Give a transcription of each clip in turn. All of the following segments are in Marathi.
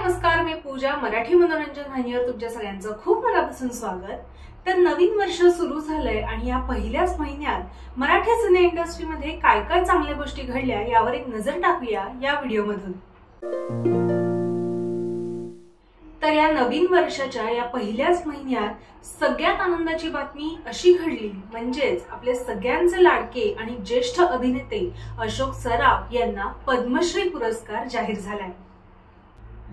नमस्कार, मी पूजा. मराठी मनोरंजन वाहिनीवर तुमच्या सगळ्यांचं खूप मनापासून स्वागत. तर नवीन वर्ष सुरू झालंय आणि या पहिल्याच महिन्यात मराठी सिने इंडस्ट्रीमध्ये काय काय चांगल्या गोष्टी घडल्या यावर एक नजर टाकूया या व्हिडिओमधून. तर या नवीन वर्षाच्या या पहिल्याच महिन्यात सगळ्यात आनंदाची बातमी अशी घडली म्हणजेच आपले सगळ्यांचे लाडके आणि ज्येष्ठ अभिनेते अशोक सराफ यांना पद्मश्री पुरस्कार जाहीर झालाय.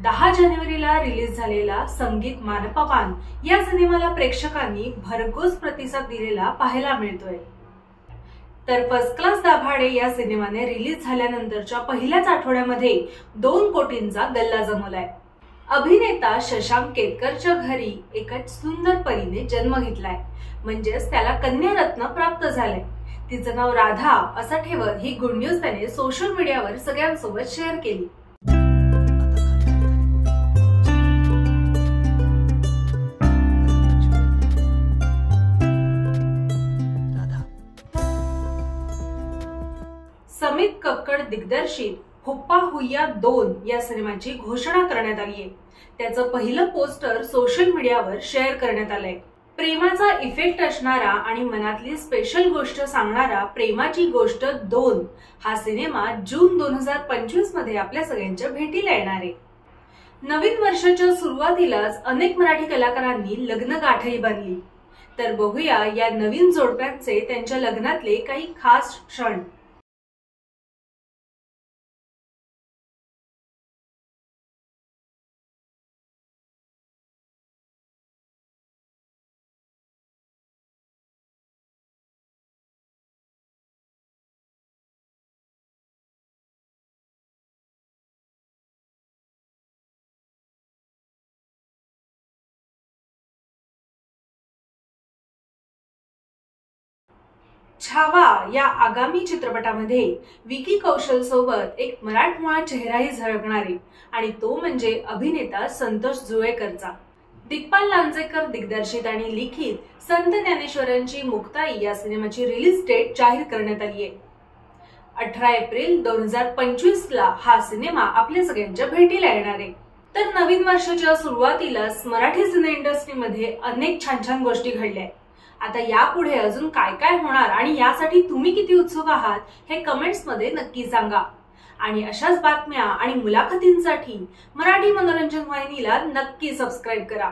10 जानेवारीला रिलीज झालेला संगीत मानपापान या सिनेमाला प्रेक्षकांनी भरघोस प्रतिसाद दिलेला पाहायला मिळतोय. तर फर्स्ट क्लास दाभाडे या सिनेमाने रिलीज झाल्यानंतरच्या पहिल्याच आठवड्यामध्ये 2 कोटींचा गल्ला जमवलाय. अभिनेता शशांक केतकरच्या घरी एका सुंदर परीने जन्म घेतलाय, म्हणजेच त्याला कन्यारत्न प्राप्त झालंय. तिचं नाव राधा असं ठेवत ही गुड न्यूज त्याने सोशल मीडियावर सगळ्यांसोबत शेअर केली. समित कक्कड दिग्दर्शित हुप्पा हुय्या 2 या सिनेमाची घोषणा करण्यात आली आहे. त्याचं पहिलं पोस्टर सोशल मीडियावर शेअर करण्यात आलंय. प्रेमाचा इफेक्ट असणारा आणि मनातली स्पेशल गोष्ट सांगणारा प्रेमाची गोष्ट 2 हा सिनेमा जून 2025 मध्ये आपल्या सगळ्यांच्या भेटीला येणार आहे. नवीन वर्षाच्या सुरुवातीलाच अनेक मराठी कलाकारांनी लग्न गाठही बांधली. तर बघूया या नवीन जोडप्यांचे त्यांच्या लग्नातले काही खास क्षण. छावा या आगामी चित्रपटामध्ये विकी कौशल सोबत एक मराठमोळा चेहराही झळकणार आहे आणि तो म्हणजे अभिनेता संतोष जुळेकरचा. दिग्पाल लांजेकर दिग्दर्शित आणि लिखित संत ज्ञानेश्वरांची मुक्ताई या सिनेमाची रिलीज डेट जाहीर करण्यात आली आहे. 18 एप्रिल 2025 ला हा सिनेमा आपल्या सगळ्यांच्या भेटीला येणार आहे. तर नवीन वर्षाच्या सुरुवातीलाच मराठी सिने इंडस्ट्रीमध्ये अनेक छान छान गोष्टी घडल्या. आता यापुढे अजून काय काय होणार आणि यासाठी तुम्ही किती उत्सुक आहात हे कमेंट्स मध्ये नक्की सांगा. आणि अशाच बातम्या आणि मुलाखतींसाठी मराठी मनोरंजन वाहिनीला नक्की सबस्क्राईब करा.